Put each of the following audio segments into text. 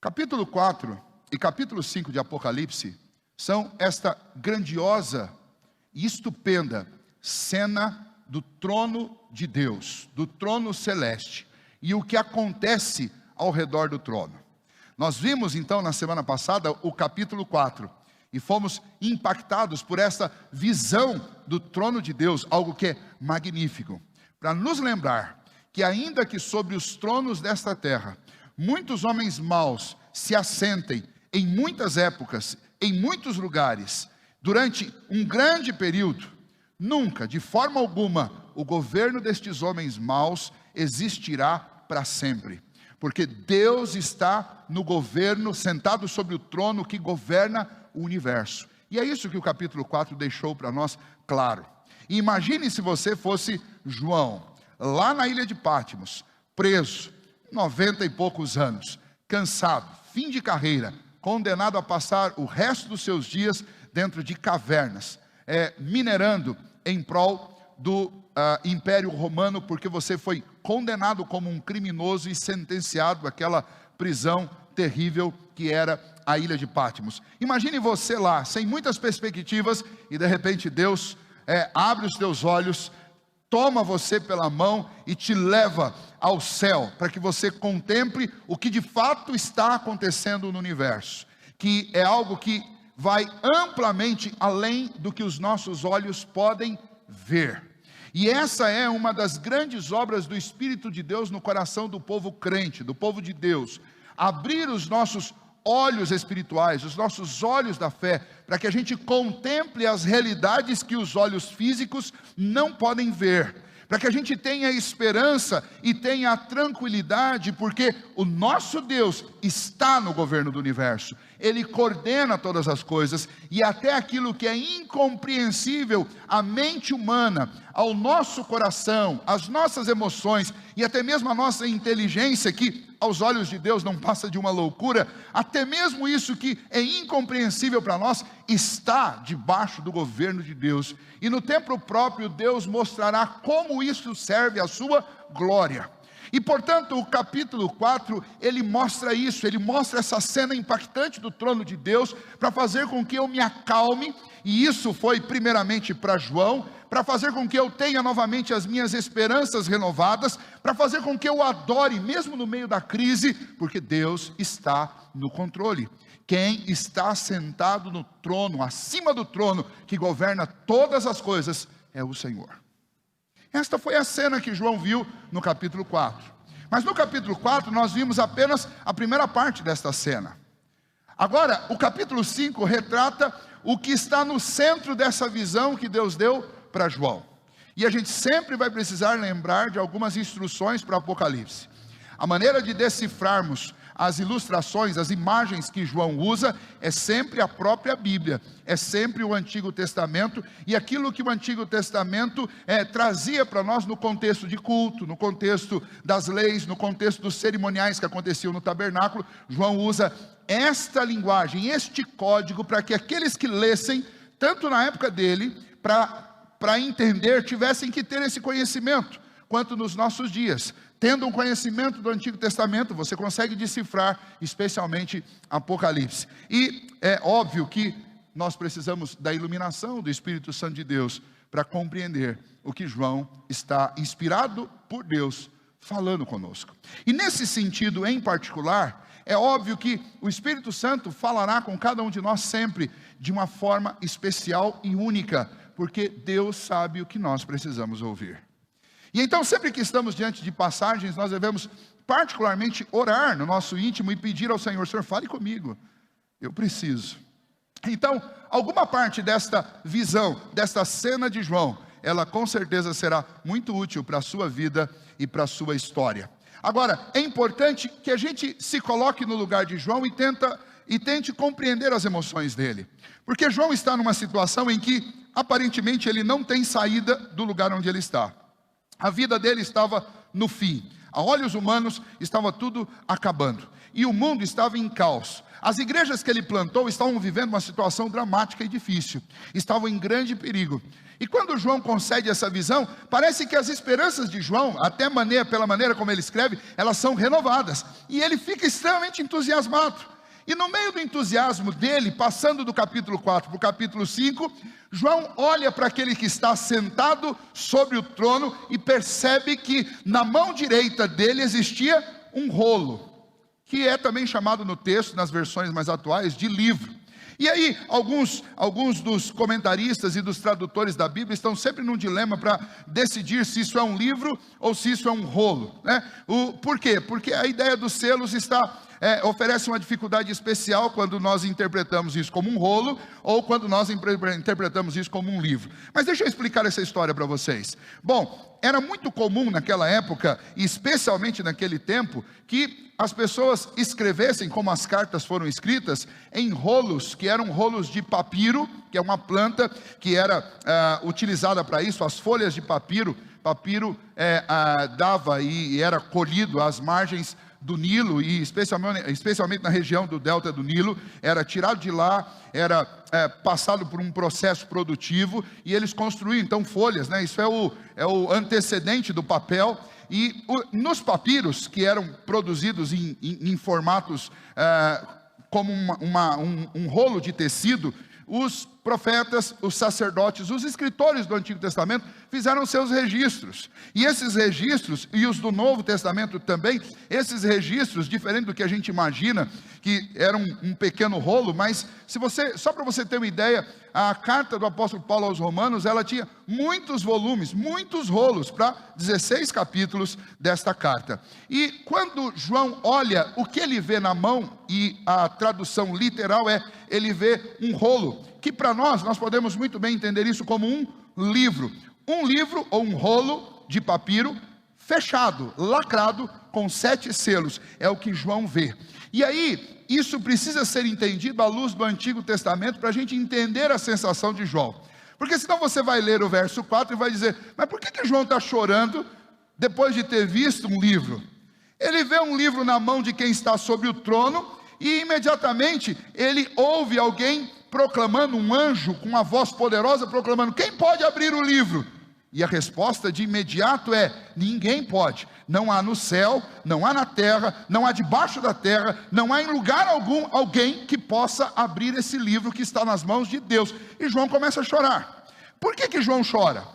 Capítulo 4 e capítulo 5 de Apocalipse são esta grandiosa e estupenda cena do trono de Deus, do trono celeste, e o que acontece ao redor do trono. Nós vimos então na semana passada o capítulo 4 e fomos impactados por essa visão do trono de Deus, algo que é magnífico, para nos lembrar que ainda que sobre os tronos desta terra muitos homens maus se assentem em muitas épocas, em muitos lugares, durante um grande período, nunca, de forma alguma, o governo destes homens maus existirá para sempre. Porque Deus está no governo, sentado sobre o trono que governa o universo. E é isso que o capítulo 4 deixou para nós claro. E imagine se você fosse João, lá na ilha de Patmos, preso, 90 e poucos anos, cansado, fim de carreira, condenado a passar o resto dos seus dias dentro de cavernas, minerando em prol do Império Romano, porque você foi condenado como um criminoso e sentenciado àquela prisão terrível que era a ilha de Patmos. Imagine você lá, sem muitas perspectivas, e de repente Deus abre os teus olhos, toma você pela mão e te leva ao céu, para que você contemple o que de fato está acontecendo no universo, que é algo que vai amplamente além do que os nossos olhos podem ver. E essa é uma das grandes obras do Espírito de Deus no coração do povo crente, do povo de Deus, abrir os nossos olhos espirituais, os nossos olhos da fé, para que a gente contemple as realidades que os olhos físicos não podem ver, para que a gente tenha esperança e tenha tranquilidade, porque o nosso Deus está no governo do universo, Ele coordena todas as coisas, e até aquilo que é incompreensível à mente humana, ao nosso coração, às nossas emoções, e até mesmo a nossa inteligência, que aos olhos de Deus não passa de uma loucura, até mesmo isso que é incompreensível para nós, está debaixo do governo de Deus, e no tempo próprio Deus mostrará como isso serve à sua glória. E portanto o capítulo 4, ele mostra isso, ele mostra essa cena impactante do trono de Deus, para fazer com que eu me acalme, e isso foi primeiramente para João, para fazer com que eu tenha novamente as minhas esperanças renovadas, para fazer com que eu adore, mesmo no meio da crise, porque Deus está no controle. Quem está sentado no trono, acima do trono, que governa todas as coisas, é o Senhor. Esta foi a cena que João viu no capítulo 4. Mas no capítulo 4 nós vimos apenas a primeira parte desta cena. Agora, o capítulo 5 retrata o que está no centro dessa visão que Deus deu para João. E a gente sempre vai precisar lembrar de algumas instruções para o Apocalipse. A maneira de decifrarmos as ilustrações, as imagens que João usa, é sempre a própria Bíblia, é sempre o Antigo Testamento, e aquilo que o Antigo Testamento trazia para nós no contexto de culto, no contexto das leis, no contexto dos cerimoniais que aconteciam no tabernáculo. João usa esta linguagem, este código, para que aqueles que lessem, tanto na época dele, para entender, tivessem que ter esse conhecimento, quanto nos nossos dias. Tendo um conhecimento do Antigo Testamento, você consegue decifrar, especialmente Apocalipse. E é óbvio que nós precisamos da iluminação do Espírito Santo de Deus, para compreender o que João está inspirado por Deus, falando conosco. E nesse sentido em particular, é óbvio que o Espírito Santo falará com cada um de nós sempre, de uma forma especial e única, porque Deus sabe o que nós precisamos ouvir. E então sempre que estamos diante de passagens, nós devemos particularmente orar no nosso íntimo e pedir ao Senhor: Senhor, fale comigo, eu preciso. Então, alguma parte desta visão, desta cena de João, ela com certeza será muito útil para a sua vida e para a sua história. Agora, é importante que a gente se coloque no lugar de João e tente compreender as emoções dele. Porque João está numa situação em que, aparentemente, ele não tem saída do lugar onde ele está. A vida dele estava no fim. A olhos humanos estava tudo acabando, e o mundo estava em caos. As igrejas que ele plantou estavam vivendo uma situação dramática e difícil, estavam em grande perigo. E quando João concede essa visão, parece que as esperanças de João, até pela maneira como ele escreve, elas são renovadas, e ele fica extremamente entusiasmado. E no meio do entusiasmo dele, passando do capítulo 4 para o capítulo 5, João olha para aquele que está sentado sobre o trono e percebe que na mão direita dele existia um rolo, que é também chamado no texto, nas versões mais atuais, de livro. E aí, alguns dos comentaristas e dos tradutores da Bíblia estão sempre num dilema para decidir se isso é um livro ou se isso é um rolo, né? Por quê? Porque a ideia dos selos oferece uma dificuldade especial quando nós interpretamos isso como um rolo, ou quando nós interpretamos isso como um livro. Mas deixa eu explicar essa história para vocês. Bom, era muito comum naquela época, e especialmente naquele tempo, que as pessoas escrevessem, como as cartas foram escritas, em rolos, que eram rolos de papiro, que é uma planta que era utilizada para isso. As folhas de papiro dava e era colhido às margens do Nilo, e especialmente na região do delta do Nilo, era tirado de lá, era passado por um processo produtivo, e eles construíam então folhas, né? Isso é o antecedente do papel. E nos papiros, que eram produzidos em formatos como um rolo de tecido, os profetas, os sacerdotes, os escritores do Antigo Testamento fizeram seus registros. E esses registros, e os do Novo Testamento também, esses registros, diferente do que a gente imagina, que era um pequeno rolo, mas só para você ter uma ideia, a carta do apóstolo Paulo aos Romanos, ela tinha muitos volumes, muitos rolos, para 16 capítulos desta carta. E quando João olha o que ele vê na mão, e a tradução literal ele vê um rolo, que para nós podemos muito bem entender isso como um livro ou um rolo de papiro fechado, lacrado, com 7 selos, é o que João vê. E aí, isso precisa ser entendido à luz do Antigo Testamento, para a gente entender a sensação de João, porque senão você vai ler o verso 4 e vai dizer, mas por que João está chorando, depois de ter visto um livro? Ele vê um livro na mão de quem está sobre o trono, e imediatamente ele ouve alguém proclamando, um anjo com uma voz poderosa proclamando, quem pode abrir o livro? E a resposta de imediato é, ninguém pode. Não há no céu, não há na terra, não há debaixo da terra, não há em lugar algum alguém que possa abrir esse livro que está nas mãos de Deus. E João começa a chorar. Por que João chora?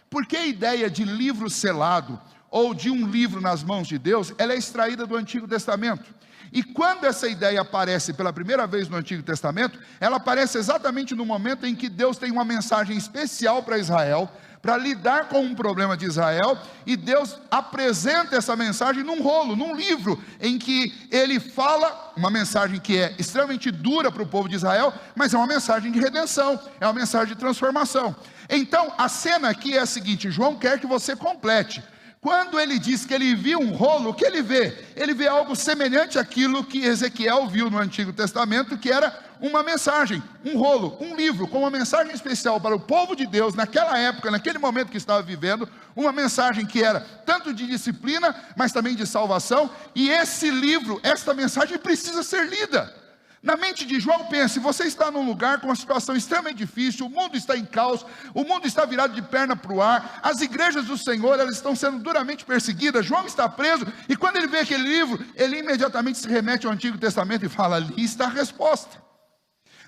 Porque a ideia de livro selado, ou de um livro nas mãos de Deus, ela é extraída do Antigo Testamento. E quando essa ideia aparece pela primeira vez no Antigo Testamento, ela aparece exatamente no momento em que Deus tem uma mensagem especial para Israel, para lidar com um problema de Israel, e Deus apresenta essa mensagem num rolo, num livro, em que ele fala, uma mensagem que é extremamente dura para o povo de Israel, mas é uma mensagem de redenção, é uma mensagem de transformação. Então a cena aqui é a seguinte, João quer que você complete. Quando ele diz que ele viu um rolo, o que ele vê? Ele vê algo semelhante àquilo que Ezequiel viu no Antigo Testamento, que era uma mensagem, um rolo, um livro, com uma mensagem especial para o povo de Deus, naquela época, naquele momento que estava vivendo, uma mensagem que era tanto de disciplina, mas também de salvação, e esse livro, esta mensagem precisa ser lida. Na mente de João, pense, você está num lugar com uma situação extremamente difícil, o mundo está em caos, o mundo está virado de perna para o ar, as igrejas do Senhor, elas estão sendo duramente perseguidas, João está preso, e quando ele vê aquele livro, ele imediatamente se remete ao Antigo Testamento e fala, ali está a resposta.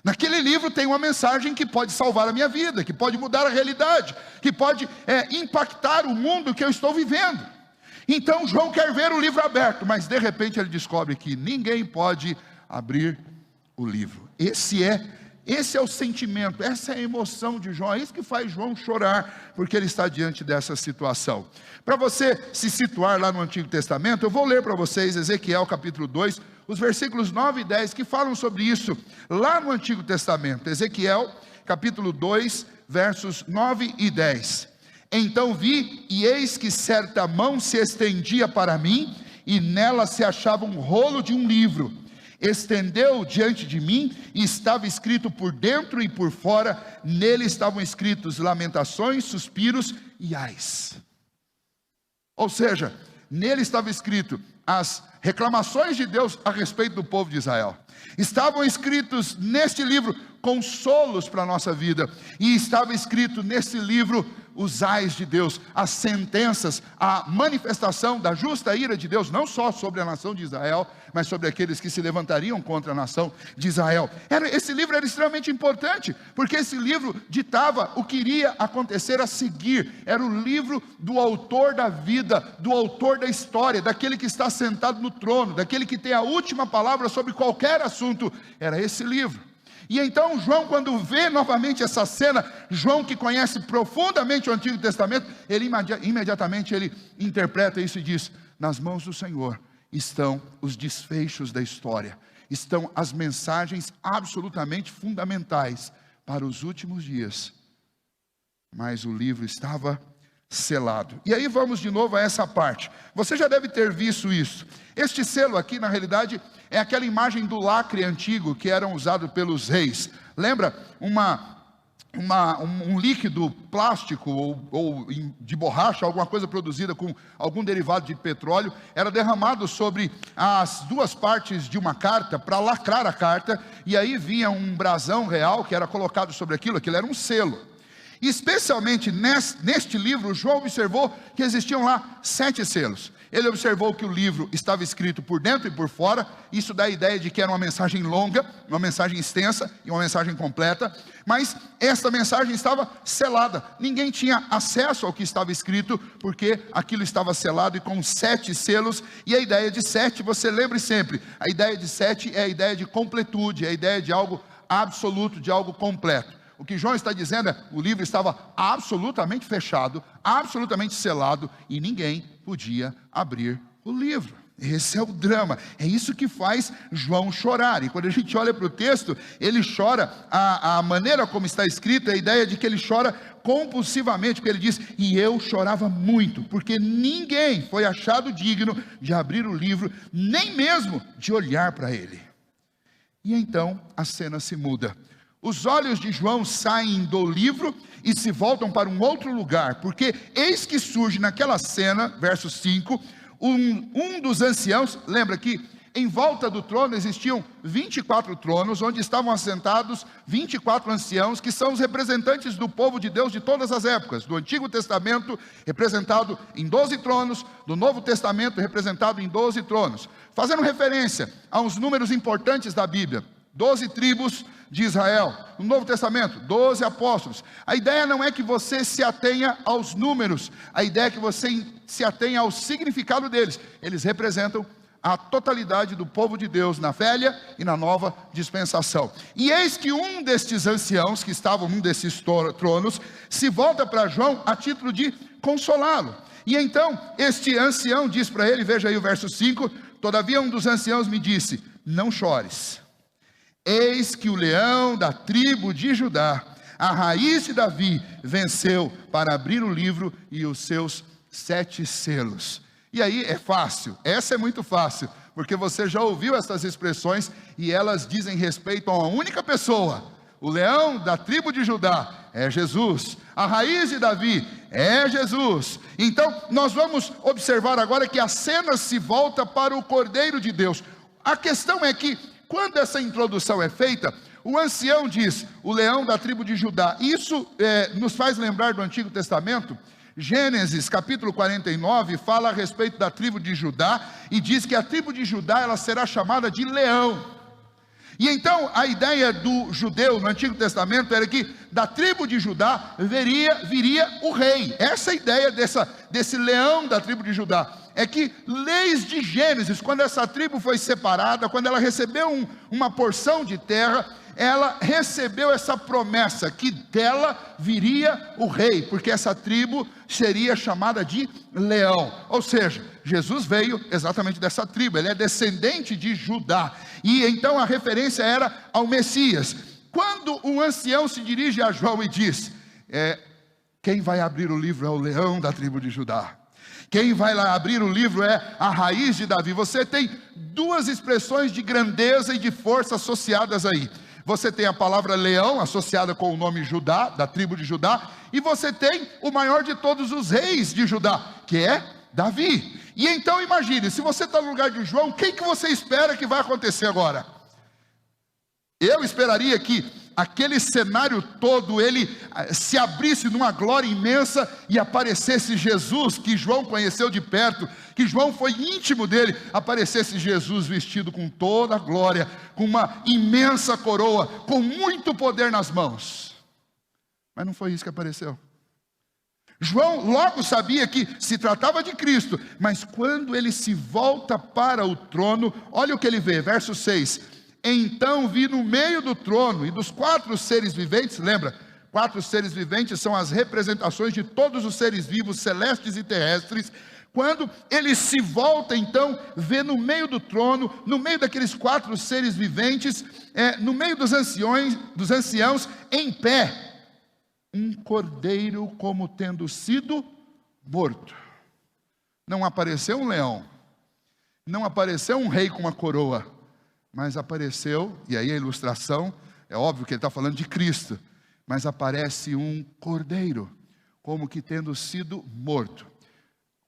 Naquele livro tem uma mensagem que pode salvar a minha vida, que pode mudar a realidade, que pode impactar o mundo que eu estou vivendo. Então João quer ver o livro aberto, mas de repente ele descobre que ninguém pode abrir o livro. Esse é o sentimento, essa é a emoção de João, é isso que faz João chorar, porque ele está diante dessa situação. Para você se situar lá no Antigo Testamento, eu vou ler para vocês Ezequiel capítulo 2, os versículos 9 e 10, que falam sobre isso, lá no Antigo Testamento. Ezequiel capítulo 2, versos 9 e 10. Então vi, e eis que certa mão se estendia para mim, e nela se achava um rolo de um livro, estendeu diante de mim, e estava escrito por dentro e por fora, nele estavam escritos lamentações, suspiros e ais. Ou seja, Nele estava escrito as reclamações de Deus a respeito do povo de Israel. Estavam escritos neste livro consolos para a nossa vida. E estava escrito nesse livro os ais de Deus, as sentenças, a manifestação da justa ira de Deus, não só sobre a nação de Israel, mas sobre aqueles que se levantariam contra a nação de Israel. Esse livro era extremamente importante, porque esse livro ditava o que iria acontecer a seguir. Era o livro do autor da vida, do autor da história, daquele que está sentado no trono, daquele que tem a última palavra sobre qualquer assunto. Era esse livro. E então João, quando vê novamente essa cena, João, que conhece profundamente o Antigo Testamento, ele imediatamente ele interpreta isso e diz: nas mãos do Senhor estão os desfechos da história, estão as mensagens absolutamente fundamentais para os últimos dias. Mas o livro estava selado. E aí vamos de novo a essa parte. Você já deve ter visto isso. Este selo aqui, na realidade, é aquela imagem do lacre antigo que eram usados pelos reis. Lembra? Um líquido plástico ou de borracha, alguma coisa produzida com algum derivado de petróleo, era derramado sobre as duas partes de uma carta para lacrar a carta, e aí vinha um brasão real que era colocado sobre aquilo era um selo. E especialmente neste livro, João observou que existiam lá 7 selos. Ele observou que o livro estava escrito por dentro e por fora. Isso dá a ideia de que era uma mensagem longa, uma mensagem extensa e uma mensagem completa. Mas esta mensagem estava selada. Ninguém tinha acesso ao que estava escrito, porque aquilo estava selado e com 7 selos. E a ideia de 7, você lembre sempre, a ideia de 7 é a ideia de completude, é a ideia de algo absoluto, de algo completo. O que João está dizendo é: o livro estava absolutamente fechado, absolutamente selado, e ninguém podia abrir o livro. Esse é o drama, é isso que faz João chorar. E quando a gente olha para o texto, ele chora, a maneira como está escrito, é a ideia de que ele chora compulsivamente, porque ele diz: e eu chorava muito, porque ninguém foi achado digno de abrir o livro, nem mesmo de olhar para ele. E então a cena se muda. Os olhos de João saem do livro e se voltam para um outro lugar, porque eis que surge naquela cena, verso 5, um dos anciãos. Lembra que em volta do trono existiam 24 tronos, onde estavam assentados 24 anciãos, que são os representantes do povo de Deus de todas as épocas, do Antigo Testamento representado em 12 tronos, do Novo Testamento representado em 12 tronos, fazendo referência a uns números importantes da Bíblia. 12 tribos de Israel. No Novo Testamento, 12 apóstolos. A ideia não é que você se atenha aos números, a ideia é que você se atenha ao significado deles. Eles representam a totalidade do povo de Deus na velha e na nova dispensação. E eis que um destes anciãos, que estavam num desses tronos, se volta para João a título de consolá-lo. E então este ancião diz para ele, veja aí o verso 5, todavia um dos anciãos me disse: não chores. Eis que o leão da tribo de Judá, a raiz de Davi, venceu para abrir o livro e os seus 7 selos. E aí é fácil, essa é muito fácil, porque você já ouviu essas expressões e elas dizem respeito a uma única pessoa. O leão da tribo de Judá é Jesus, a raiz de Davi é Jesus. Então nós vamos observar agora que a cena se volta para o Cordeiro de Deus. A questão é que quando essa introdução é feita, o ancião diz: o leão da tribo de Judá. Isso nos faz lembrar do Antigo Testamento. Gênesis capítulo 49 fala a respeito da tribo de Judá e diz que a tribo de Judá ela será chamada de leão. E então a ideia do judeu no Antigo Testamento era que da tribo de Judá viria o rei. Essa é a ideia desse leão da tribo de Judá. É que leis de Gênesis, quando essa tribo foi separada, quando ela recebeu uma porção de terra, ela recebeu essa promessa que dela viria o rei, porque essa tribo seria chamada de leão. Ou seja, Jesus veio exatamente dessa tribo, ele é descendente de Judá, e então a referência era ao Messias. Quando um ancião se dirige a João e diz: quem vai abrir o livro é o leão da tribo de Judá, quem vai lá abrir o livro é a raiz de Davi. Você tem duas expressões de grandeza e de força associadas aí. Você tem a palavra leão associada com o nome Judá, da tribo de Judá, e você tem o maior de todos os reis de Judá, que é Davi. E então imagine, se você está no lugar de João, o que você espera que vai acontecer agora? Eu esperaria que aquele cenário todo, ele se abrisse numa glória imensa e aparecesse Jesus, que João conheceu de perto, que João foi íntimo dele, aparecesse Jesus vestido com toda a glória, com uma imensa coroa, com muito poder nas mãos. Mas não foi isso que apareceu. João logo sabia que se tratava de Cristo, mas quando ele se volta para o trono, olha o que ele vê, verso 6. Então vi no meio do trono e dos 4 seres viventes, lembra? 4 seres viventes são as representações de todos os seres vivos, celestes e terrestres. Quando ele se volta, então, vê no meio do trono, no meio daqueles 4 seres viventes, no meio dos anciãos, em pé, um cordeiro como tendo sido morto. Não apareceu um leão, não apareceu um rei com uma coroa, mas apareceu, e aí a ilustração, é óbvio que ele está falando de Cristo, mas aparece um cordeiro, como que tendo sido morto.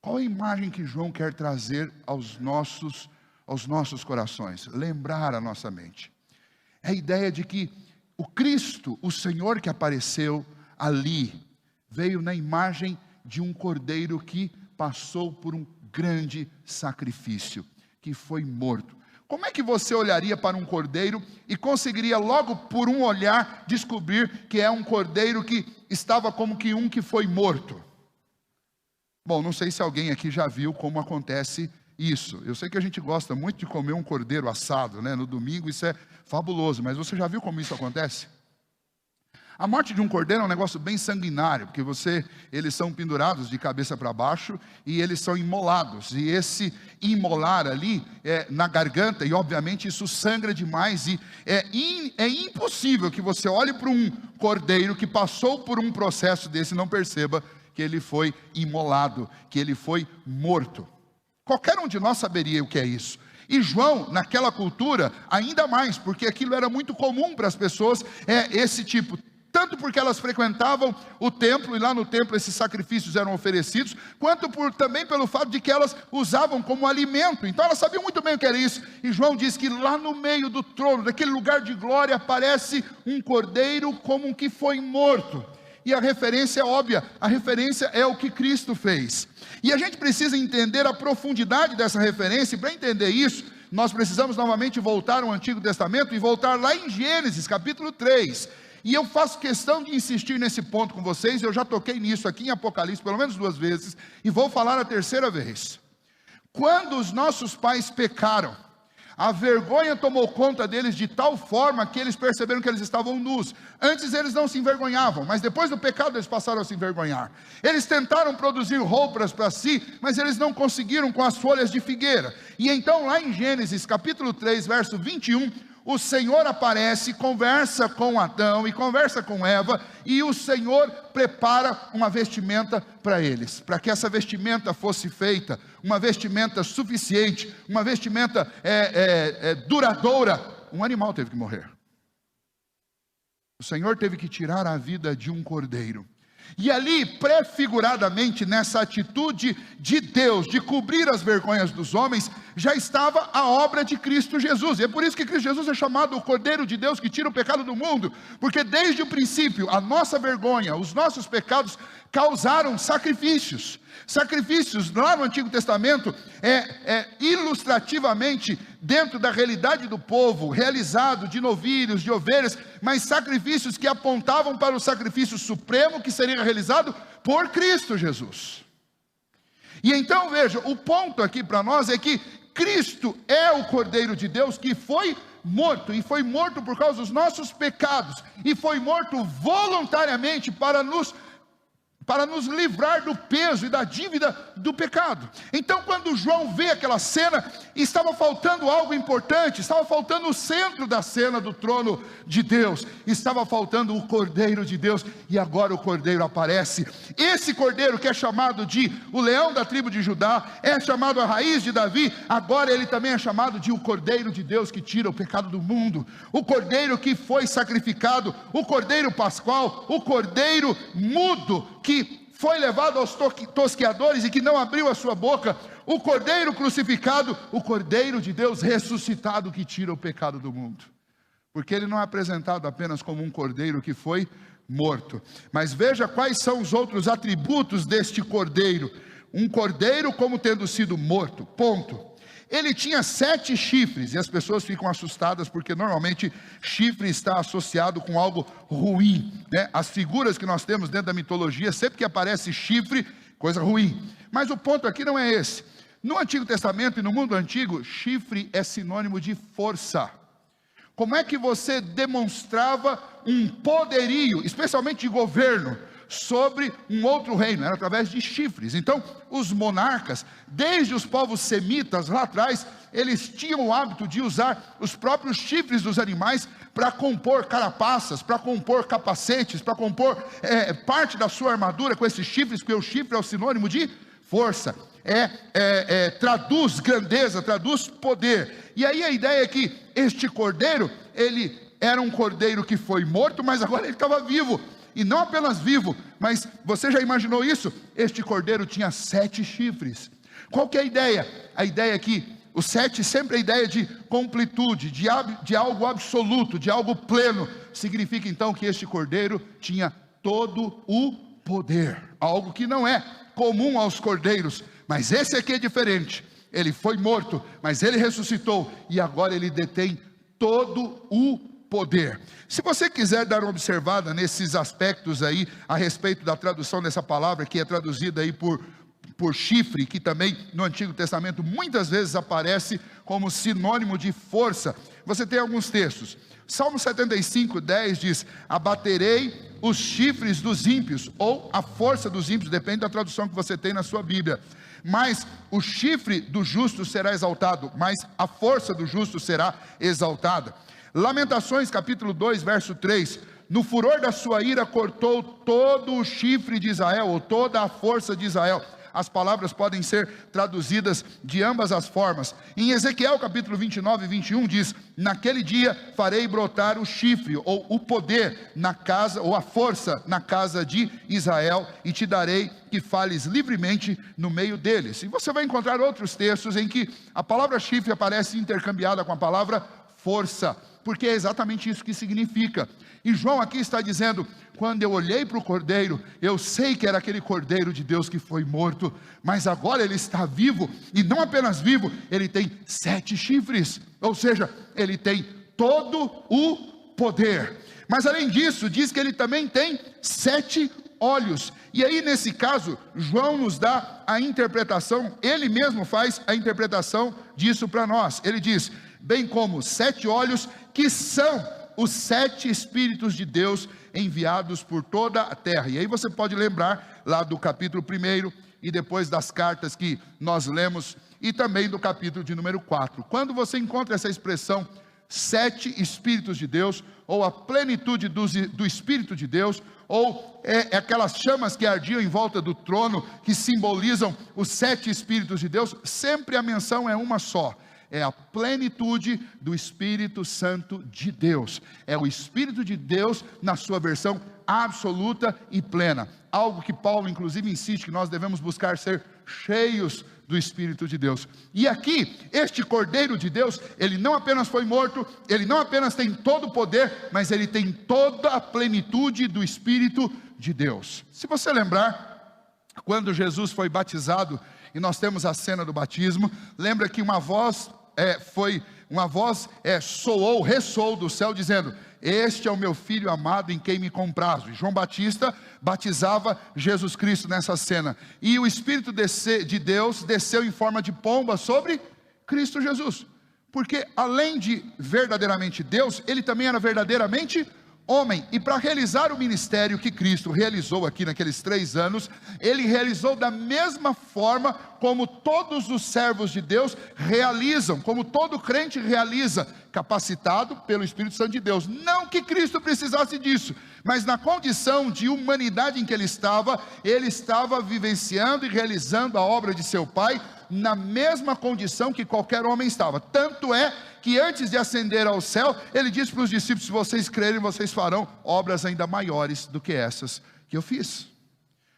Qual a imagem que João quer trazer aos nossos corações? Lembrar a nossa mente. É a ideia de que o Cristo, o Senhor que apareceu ali, veio na imagem de um cordeiro que passou por um grande sacrifício, que foi morto. Como é que você olharia para um cordeiro e conseguiria logo por um olhar descobrir que é um cordeiro que estava como que um que foi morto? Bom, não sei se alguém aqui já viu como acontece isso. Eu sei que a gente gosta muito de comer um cordeiro assado, né? No domingo isso é fabuloso, mas você já viu como isso acontece? A morte de um cordeiro é um negócio bem sanguinário, porque eles são pendurados de cabeça para baixo e eles são imolados. E esse imolar ali na garganta, e obviamente isso sangra demais. E é impossível que você olhe para um cordeiro que passou por um processo desse e não perceba que ele foi imolado, que ele foi morto. Qualquer um de nós saberia o que é isso. E João, naquela cultura, ainda mais, porque aquilo era muito comum para as pessoas, esse tipo. Tanto porque elas frequentavam o templo, e lá no templo esses sacrifícios eram oferecidos, quanto também pelo fato de que elas usavam como alimento. Então elas sabiam muito bem o que era isso. E João diz que lá no meio do trono, daquele lugar de glória, aparece um cordeiro como um que foi morto. E a referência é óbvia, a referência é o que Cristo fez. E a gente precisa entender a profundidade dessa referência, e para entender isso, nós precisamos novamente voltar ao Antigo Testamento e voltar lá em Gênesis, capítulo 3. E eu faço questão de insistir nesse ponto com vocês, eu já toquei nisso aqui em Apocalipse pelo menos 2 vezes, e vou falar a 3ª vez. Quando os nossos pais pecaram, a vergonha tomou conta deles de tal forma que eles perceberam que eles estavam nus. Antes eles não se envergonhavam, mas depois do pecado eles passaram a se envergonhar. Eles tentaram produzir roupas para si, mas eles não conseguiram com as folhas de figueira. E então lá em Gênesis capítulo 3, verso 21, o Senhor aparece, conversa com Adão e conversa com Eva, e o Senhor prepara uma vestimenta para eles, para que essa vestimenta fosse feita, uma vestimenta suficiente, uma vestimenta duradoura. Um animal teve que morrer. O Senhor teve que tirar a vida de um cordeiro. E ali, prefiguradamente, nessa atitude de Deus, de cobrir as vergonhas dos homens, já estava a obra de Cristo Jesus. E é por isso que Cristo Jesus é chamado o Cordeiro de Deus que tira o pecado do mundo, porque desde o princípio, a nossa vergonha, os nossos pecados causaram sacrifícios. Sacrifícios lá no Antigo Testamento, ilustrativamente, dentro da realidade do povo, realizado de novilhos, de ovelhas, mas sacrifícios que apontavam para o sacrifício supremo que seria realizado por Cristo Jesus. E então veja, o ponto aqui para nós é que Cristo é o Cordeiro de Deus que foi morto, e foi morto por causa dos nossos pecados, e foi morto voluntariamente para nos livrar do peso e da dívida do pecado. Então quando João vê aquela cena, estava faltando algo importante, estava faltando o centro da cena do trono de Deus, estava faltando o Cordeiro de Deus, e agora o Cordeiro aparece. Esse Cordeiro que é chamado de o leão da tribo de Judá, é chamado a raiz de Davi, agora ele também é chamado de o Cordeiro de Deus que tira o pecado do mundo, o Cordeiro que foi sacrificado, o Cordeiro pascual, o Cordeiro mudo, que foi levado aos tosqueadores e que não abriu a sua boca, o Cordeiro crucificado, o Cordeiro de Deus ressuscitado que tira o pecado do mundo. Porque ele não é apresentado apenas como um cordeiro que foi morto. Mas veja quais são os outros atributos deste cordeiro. Um cordeiro como tendo sido morto, ponto. Ele tinha 7 chifres, e as pessoas ficam assustadas, porque normalmente chifre está associado com algo ruim, né? As figuras que nós temos dentro da mitologia, sempre que aparece chifre, coisa ruim. Mas o ponto aqui não é esse. No Antigo Testamento e no mundo antigo, chifre é sinônimo de força. Como é que você demonstrava um poderio, especialmente de governo, sobre um outro reino? Era através de chifres. Então, os monarcas, desde os povos semitas lá atrás, eles tinham o hábito de usar os próprios chifres dos animais para compor carapaças, para compor capacetes, para compor parte da sua armadura com esses chifres, porque o chifre é o sinônimo de força. Traduz grandeza, traduz poder. E aí a ideia é que este cordeiro, ele era um cordeiro que foi morto, mas agora ele estava vivo. E não apenas vivo, mas você já imaginou isso? Este cordeiro tinha 7 chifres. Qual que é a ideia? A ideia é que o 7 sempre é a ideia de completude, de algo absoluto, de algo pleno. Significa então que este cordeiro tinha todo o poder, algo que não é comum aos cordeiros, mas esse aqui é diferente. Ele foi morto, mas ele ressuscitou, e agora ele detém todo o poder. Se você quiser dar uma observada nesses aspectos aí, a respeito da tradução dessa palavra, que é traduzida aí por chifre, que também no Antigo Testamento muitas vezes aparece como sinônimo de força, você tem alguns textos. Salmo 75:10 diz: abaterei os chifres dos ímpios, ou a força dos ímpios, depende da tradução que você tem na sua Bíblia. Mas o chifre do justo será exaltado, mas a força do justo será exaltada. Lamentações capítulo 2, verso 3: no furor da sua ira cortou todo o chifre de Israel, ou toda a força de Israel. As palavras podem ser traduzidas de ambas as formas. Em Ezequiel capítulo 29 e 21 diz: naquele dia farei brotar o chifre, ou o poder na casa, ou a força na casa de Israel, e te darei que fales livremente no meio deles. E você vai encontrar outros textos em que a palavra chifre aparece intercambiada com a palavra força, porque é exatamente isso que significa. E João aqui está dizendo: quando eu olhei para o cordeiro, eu sei que era aquele cordeiro de Deus que foi morto, mas agora ele está vivo, e não apenas vivo, ele tem 7 chifres, ou seja, ele tem todo o poder. Mas além disso, diz que ele também tem 7 olhos. E aí nesse caso, João nos dá a interpretação, ele mesmo faz a interpretação disso para nós. Ele diz: bem como 7 olhos, que são os 7 Espíritos de Deus enviados por toda a terra. E aí você pode lembrar lá do capítulo 1, e depois das cartas que nós lemos, e também do capítulo de número 4. Quando você encontra essa expressão 7 Espíritos de Deus, ou a plenitude do Espírito de Deus, ou aquelas chamas que ardiam em volta do trono, que simbolizam os 7 Espíritos de Deus, sempre a menção é uma só: é a plenitude do Espírito Santo de Deus. É o Espírito de Deus na sua versão absoluta e plena. Algo que Paulo inclusive insiste que nós devemos buscar ser cheios do Espírito de Deus. E aqui, este Cordeiro de Deus, ele não apenas foi morto, ele não apenas tem todo o poder, mas ele tem toda a plenitude do Espírito de Deus. Se você lembrar, quando Jesus foi batizado, e nós temos a cena do batismo, lembra que uma voz ressoou do céu dizendo: este é o meu filho amado em quem me comprazo. E João Batista batizava Jesus Cristo nessa cena, e o Espírito de Deus desceu em forma de pomba sobre Cristo Jesus, porque além de verdadeiramente Deus, ele também era verdadeiramente homem. E para realizar o ministério que Cristo realizou aqui naqueles 3 anos, ele realizou da mesma forma como todos os servos de Deus realizam, como todo crente realiza, capacitado pelo Espírito Santo de Deus. Não que Cristo precisasse disso, mas na condição de humanidade em que ele estava vivenciando e realizando a obra de seu Pai, na mesma condição que qualquer homem estava. Tanto é que antes de ascender ao céu, ele disse para os discípulos: se vocês crerem, vocês farão obras ainda maiores do que essas que eu fiz.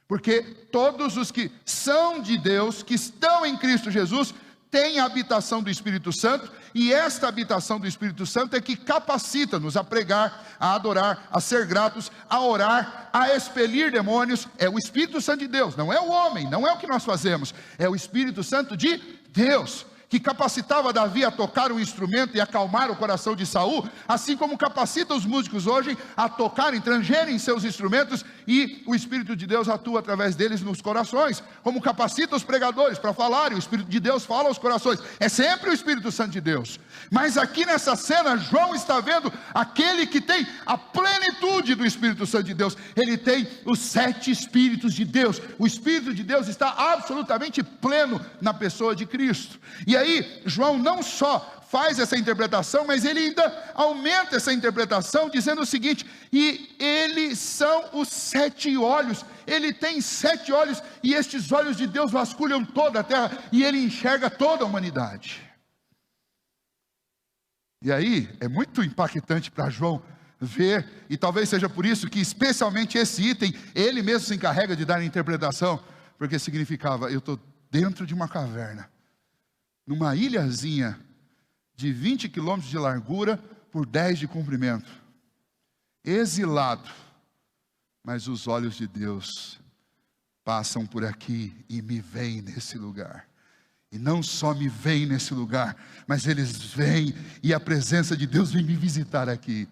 Porque todos os que são de Deus, que estão em Cristo Jesus, têm a habitação do Espírito Santo, e esta habitação do Espírito Santo é que capacita-nos a pregar, a adorar, a ser gratos, a orar, a expelir demônios. É o Espírito Santo de Deus, não é o homem, não é o que nós fazemos, é o Espírito Santo de Deus, que capacitava Davi a tocar um instrumento e acalmar o coração de Saul, assim como capacita os músicos hoje a tocarem, trangerem seus instrumentos, e o Espírito de Deus atua através deles nos corações, como capacita os pregadores para falarem. O Espírito de Deus fala aos corações, é sempre o Espírito Santo de Deus. Mas aqui nessa cena, João está vendo aquele que tem a plenitude do Espírito Santo de Deus. Ele tem os 7 Espíritos de Deus. O Espírito de Deus está absolutamente pleno na pessoa de Cristo. E aí, João não só faz essa interpretação, mas ele ainda aumenta essa interpretação, dizendo o seguinte: e eles são os 7 olhos. Ele tem 7 olhos, e estes olhos de Deus vasculham toda a terra, e ele enxerga toda a humanidade. E aí, é muito impactante para João ver, e talvez seja por isso que especialmente esse item, ele mesmo se encarrega de dar a interpretação, porque significava: eu estou dentro de uma caverna, numa ilhazinha de 20 quilômetros de largura por 10 de comprimento, exilado, mas os olhos de Deus passam por aqui e me veem nesse lugar. E não só me veem nesse lugar, mas eles vêm, e a presença de Deus vem me visitar aqui.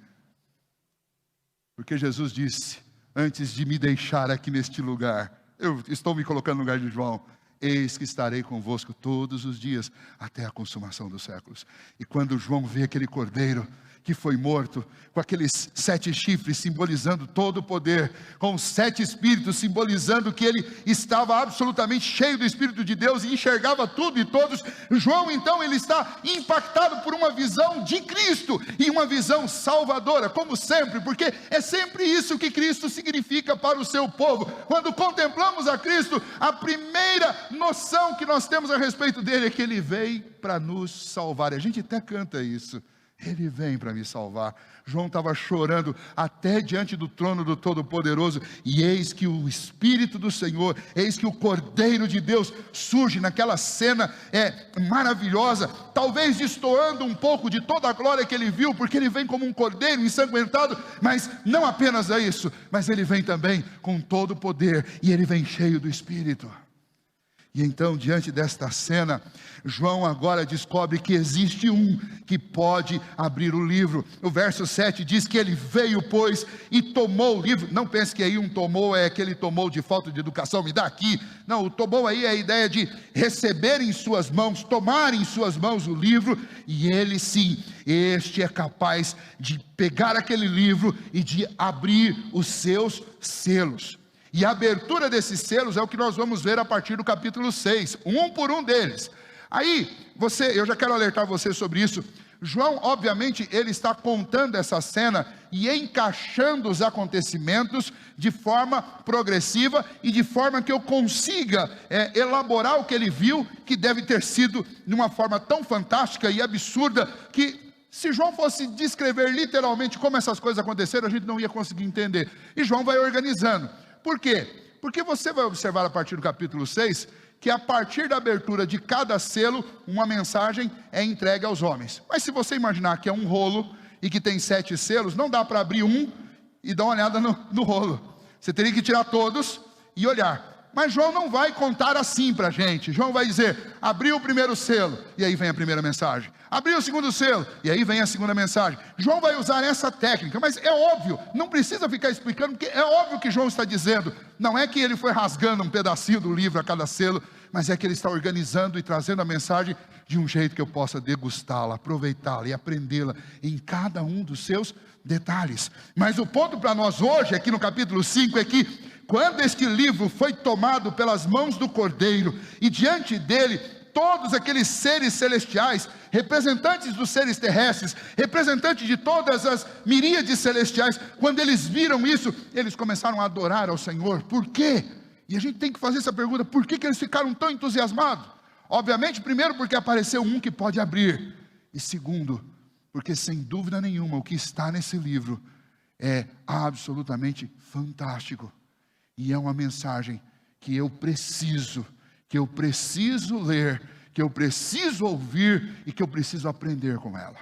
Porque Jesus disse, antes de me deixar aqui neste lugar, eu estou me colocando no lugar de João: eis que estarei convosco todos os dias, até a consumação dos séculos. E quando João vê aquele cordeiro que foi morto, com aqueles 7 chifres simbolizando todo o poder, com os 7 espíritos simbolizando que ele estava absolutamente cheio do Espírito de Deus e enxergava tudo e todos, João então ele está impactado por uma visão de Cristo, e uma visão salvadora, como sempre, porque é sempre isso que Cristo significa para o seu povo. Quando contemplamos a Cristo, a primeira noção que nós temos a respeito dele é que ele veio para nos salvar. A gente até canta isso: ele vem para me salvar. João estava chorando até diante do trono do Todo-Poderoso, e eis que o Espírito do Senhor, eis que o Cordeiro de Deus surge naquela cena maravilhosa, talvez destoando um pouco de toda a glória que ele viu, porque ele vem como um cordeiro ensanguentado, mas não apenas é isso, mas ele vem também com todo o poder, e ele vem cheio do Espírito. E então, diante desta cena, João agora descobre que existe um que pode abrir o livro. O verso 7 diz que ele veio, pois, e tomou o livro. Não pense que aí um tomou é que ele tomou de falta de educação, me dá aqui. Não, o tomou aí é a ideia de receber em suas mãos, tomar em suas mãos o livro. E ele sim, este é capaz de pegar aquele livro e de abrir os seus selos. E a abertura desses selos é o que nós vamos ver a partir do capítulo 6, um por um deles. Aí, eu já quero alertar você sobre isso. João, obviamente, ele está contando essa cena e encaixando os acontecimentos de forma progressiva, e de forma que eu consiga elaborar o que ele viu, que deve ter sido de uma forma tão fantástica e absurda, que se João fosse descrever literalmente como essas coisas aconteceram, a gente não ia conseguir entender. E João vai organizando. Por quê? Porque você vai observar a partir do capítulo 6, que a partir da abertura de cada selo, uma mensagem é entregue aos homens. Mas se você imaginar que é um rolo, e que tem 7 selos, não dá para abrir um e dar uma olhada no rolo. Você teria que tirar todos e olhar. Mas João não vai contar assim para a gente. João vai dizer: abriu o primeiro selo, e aí vem a primeira mensagem. Abriu o segundo selo, e aí vem a segunda mensagem. João vai usar essa técnica, mas é óbvio, não precisa ficar explicando, porque é óbvio que João está dizendo. Não é que ele foi rasgando um pedacinho do livro a cada selo, mas é que ele está organizando e trazendo a mensagem de um jeito que eu possa degustá-la, aproveitá-la e aprendê-la em cada um dos seus detalhes. Mas o ponto para nós hoje, aqui no capítulo 5, é que quando este livro foi tomado pelas mãos do Cordeiro, e diante dele todos aqueles seres celestiais, representantes dos seres terrestres, representantes de todas as miríades celestiais, quando eles viram isso, eles começaram a adorar ao Senhor. Por quê? E a gente tem que fazer essa pergunta: por que eles ficaram tão entusiasmados? Obviamente, primeiro, porque apareceu um que pode abrir, e segundo, porque sem dúvida nenhuma o que está nesse livro é absolutamente fantástico. E é uma mensagem que eu preciso ler, que eu preciso ouvir e que eu preciso aprender com ela.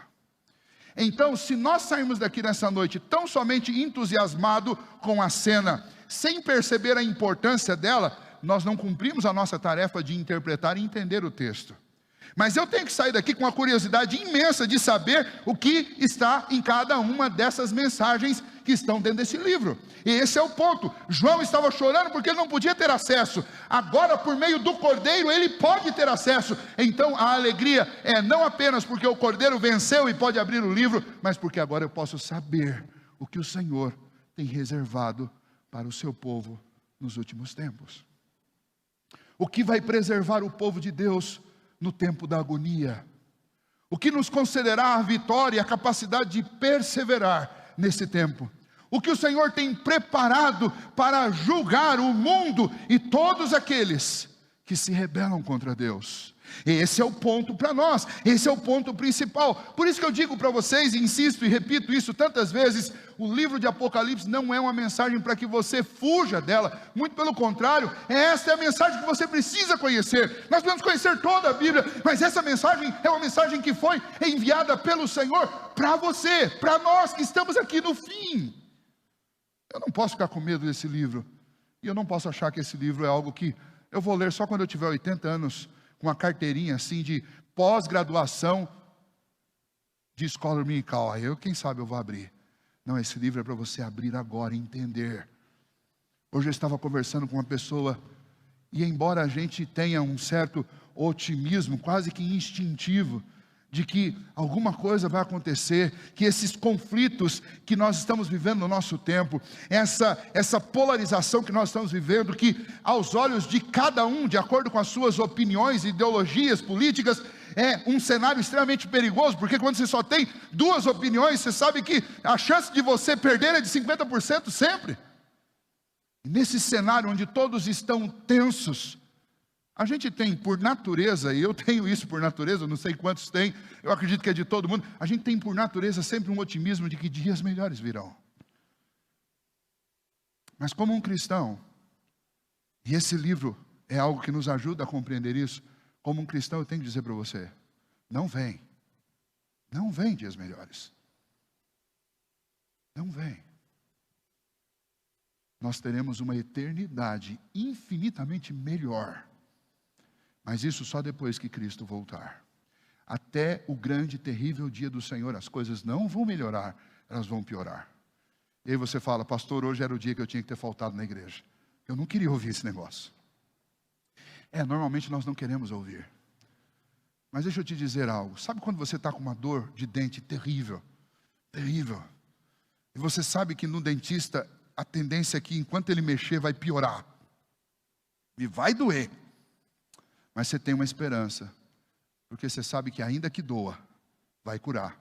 Então, se nós sairmos daqui nessa noite tão somente entusiasmado com a cena, sem perceber a importância dela, nós não cumprimos a nossa tarefa de interpretar e entender o texto. Mas eu tenho que sair daqui com uma curiosidade imensa de saber o que está em cada uma dessas mensagens que estão dentro desse livro. E esse é o ponto. João estava chorando porque ele não podia ter acesso. Agora, por meio do Cordeiro, ele pode ter acesso. Então a alegria é não apenas porque o Cordeiro venceu e pode abrir o livro, mas porque agora eu posso saber o que o Senhor tem reservado para o seu povo nos últimos tempos. O que vai preservar o povo de Deus no tempo da agonia? O que nos concederá a vitória e a capacidade de perseverar nesse tempo? O que o Senhor tem preparado para julgar o mundo e todos aqueles que se rebelam contra Deus? Esse é o ponto para nós, esse é o ponto principal. Por isso que eu digo para vocês, insisto e repito isso tantas vezes, o livro de Apocalipse não é uma mensagem para que você fuja dela, muito pelo contrário, essa é a mensagem que você precisa conhecer. Nós podemos conhecer toda a Bíblia, mas essa mensagem é uma mensagem que foi enviada pelo Senhor para você, para nós que estamos aqui no fim. Eu não posso ficar com medo desse livro, e eu não posso achar que esse livro é algo que eu vou ler só quando eu tiver 80 anos, com uma carteirinha assim de pós-graduação de escola dominical. Aí quem sabe eu vou abrir. Não, esse livro é para você abrir agora e entender. Hoje eu estava conversando com uma pessoa, e embora a gente tenha um certo otimismo, quase que instintivo, de que alguma coisa vai acontecer, que esses conflitos que nós estamos vivendo no nosso tempo, essa polarização que nós estamos vivendo, que aos olhos de cada um, de acordo com as suas opiniões, ideologias, políticas, é um cenário extremamente perigoso, porque quando você só tem duas opiniões, você sabe que a chance de você perder é de 50% sempre. E nesse cenário onde todos estão tensos, a gente tem por natureza, e eu tenho isso por natureza, não sei quantos têm, eu acredito que é de todo mundo, a gente tem por natureza sempre um otimismo de que dias melhores virão. Mas como um cristão, e esse livro é algo que nos ajuda a compreender isso, como um cristão eu tenho que dizer para você, não vem dias melhores. Não vem. Nós teremos uma eternidade infinitamente melhor. Mas isso só depois que Cristo voltar. Até o grande e terrível dia do Senhor, as coisas não vão melhorar, elas vão piorar. E aí você fala, pastor, hoje era o dia que eu tinha que ter faltado na igreja. Eu não queria ouvir esse negócio. Normalmente nós não queremos ouvir. Mas deixa eu te dizer algo. Sabe quando você está com uma dor de dente terrível? Terrível. E você sabe que no dentista, a tendência é que enquanto ele mexer vai piorar. E vai doer. Mas você tem uma esperança, porque você sabe que ainda que doa, vai curar,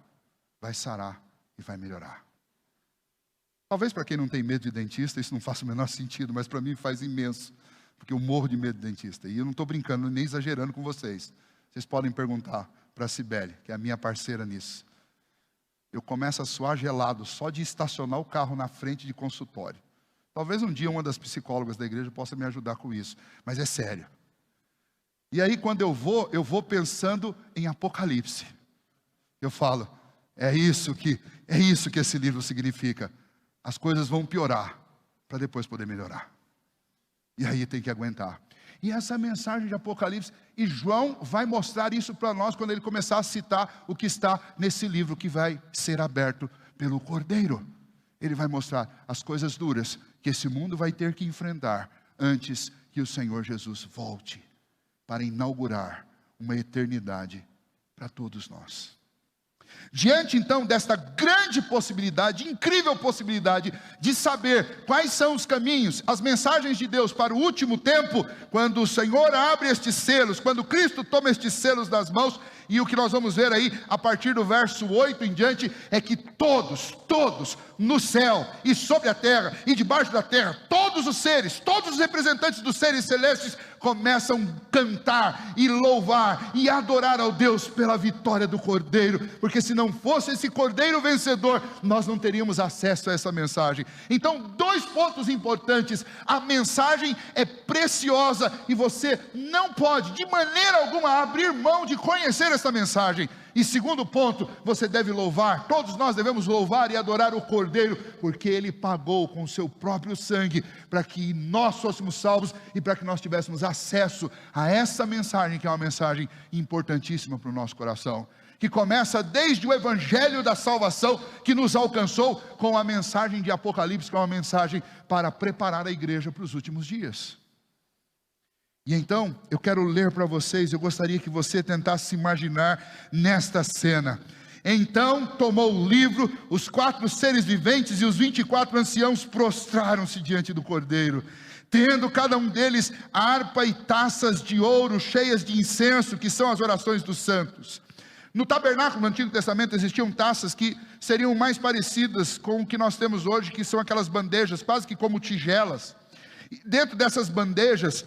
vai sarar e vai melhorar. Talvez para quem não tem medo de dentista, isso não faça o menor sentido, mas para mim faz imenso, porque eu morro de medo de dentista, e eu não estou brincando, nem exagerando com vocês. Vocês podem perguntar para a Cibele, que é a minha parceira nisso. Eu começo a suar gelado, só de estacionar o carro na frente de consultório. Talvez um dia uma das psicólogas da igreja possa me ajudar com isso, mas é sério. E aí quando eu vou pensando em Apocalipse. Eu falo, é isso que esse livro significa. As coisas vão piorar, para depois poder melhorar. E aí tem que aguentar. E essa mensagem de Apocalipse, e João vai mostrar isso para nós, quando ele começar a citar o que está nesse livro, que vai ser aberto pelo Cordeiro. Ele vai mostrar as coisas duras, que esse mundo vai ter que enfrentar, antes que o Senhor Jesus volte, para inaugurar uma eternidade para todos nós. Diante então desta grande possibilidade, incrível possibilidade de saber quais são os caminhos, as mensagens de Deus para o último tempo, quando o Senhor abre estes selos, quando Cristo toma estes selos das mãos, e o que nós vamos ver aí a partir do verso 8 em diante, é que todos no céu e sobre a terra e debaixo da terra, todos os seres, todos os representantes dos seres celestes começam a cantar e louvar e adorar ao Deus pela vitória do Cordeiro, porque se não fosse esse Cordeiro vencedor, nós não teríamos acesso a essa mensagem. Então, 2 pontos importantes: a mensagem é preciosa e você não pode de maneira alguma abrir mão de conhecer essa mensagem. E segundo ponto, você deve louvar, todos nós devemos louvar e adorar o Cordeiro, porque Ele pagou com o seu próprio sangue, para que nós fôssemos salvos, e para que nós tivéssemos acesso a essa mensagem, que é uma mensagem importantíssima para o nosso coração, que começa desde o Evangelho da salvação, que nos alcançou, com a mensagem de Apocalipse, que é uma mensagem para preparar a igreja para os últimos dias. E então, eu quero ler para vocês, eu gostaria que você tentasse se imaginar nesta cena. Então tomou o livro, os 4 seres viventes e os 24 anciãos prostraram-se diante do Cordeiro, tendo cada um deles harpa e taças de ouro cheias de incenso, que são as orações dos santos. No tabernáculo, no Antigo Testamento, existiam taças que seriam mais parecidas com o que nós temos hoje, que são aquelas bandejas, quase que como tigelas. Dentro dessas bandejas,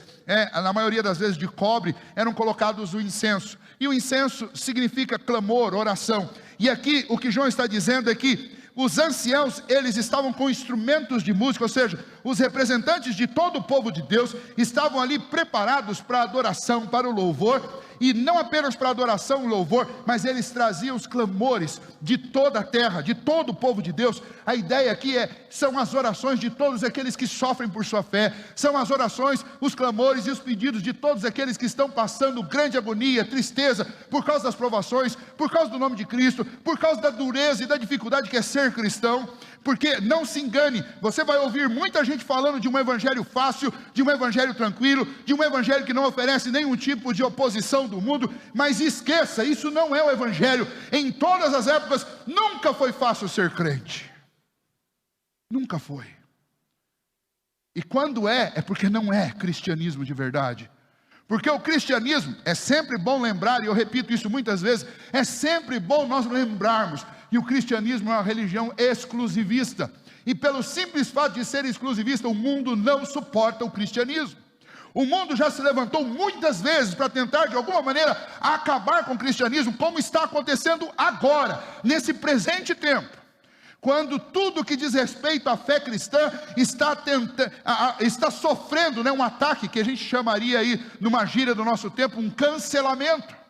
na maioria das vezes de cobre, eram colocados o incenso. E o incenso significa clamor, oração. E aqui o que João está dizendo é que os anciãos, eles estavam com instrumentos de música, ou seja, os representantes de todo o povo de Deus estavam ali preparados para a adoração, para o louvor. E não apenas para adoração e louvor, mas eles traziam os clamores de toda a terra, de todo o povo de Deus. A ideia aqui são as orações de todos aqueles que sofrem por sua fé, são as orações, os clamores e os pedidos de todos aqueles que estão passando grande agonia, tristeza, por causa das provações, por causa do nome de Cristo, por causa da dureza e da dificuldade que é ser cristão. Porque, não se engane, você vai ouvir muita gente falando de um evangelho fácil, de um evangelho tranquilo, de um evangelho que não oferece nenhum tipo de oposição do mundo, mas esqueça, isso não é o evangelho. Em todas as épocas, nunca foi fácil ser crente, nunca foi. E quando é porque não é cristianismo de verdade. Porque o cristianismo, é sempre bom lembrar, e eu repito isso muitas vezes, é sempre bom nós lembrarmos, que o cristianismo é uma religião exclusivista, e pelo simples fato de ser exclusivista, o mundo não suporta o cristianismo. O mundo já se levantou muitas vezes para tentar de alguma maneira acabar com o cristianismo, como está acontecendo agora, nesse presente tempo, quando tudo que diz respeito à fé cristã está sofrendo um ataque, que a gente chamaria aí, numa gíria do nosso tempo, um cancelamento.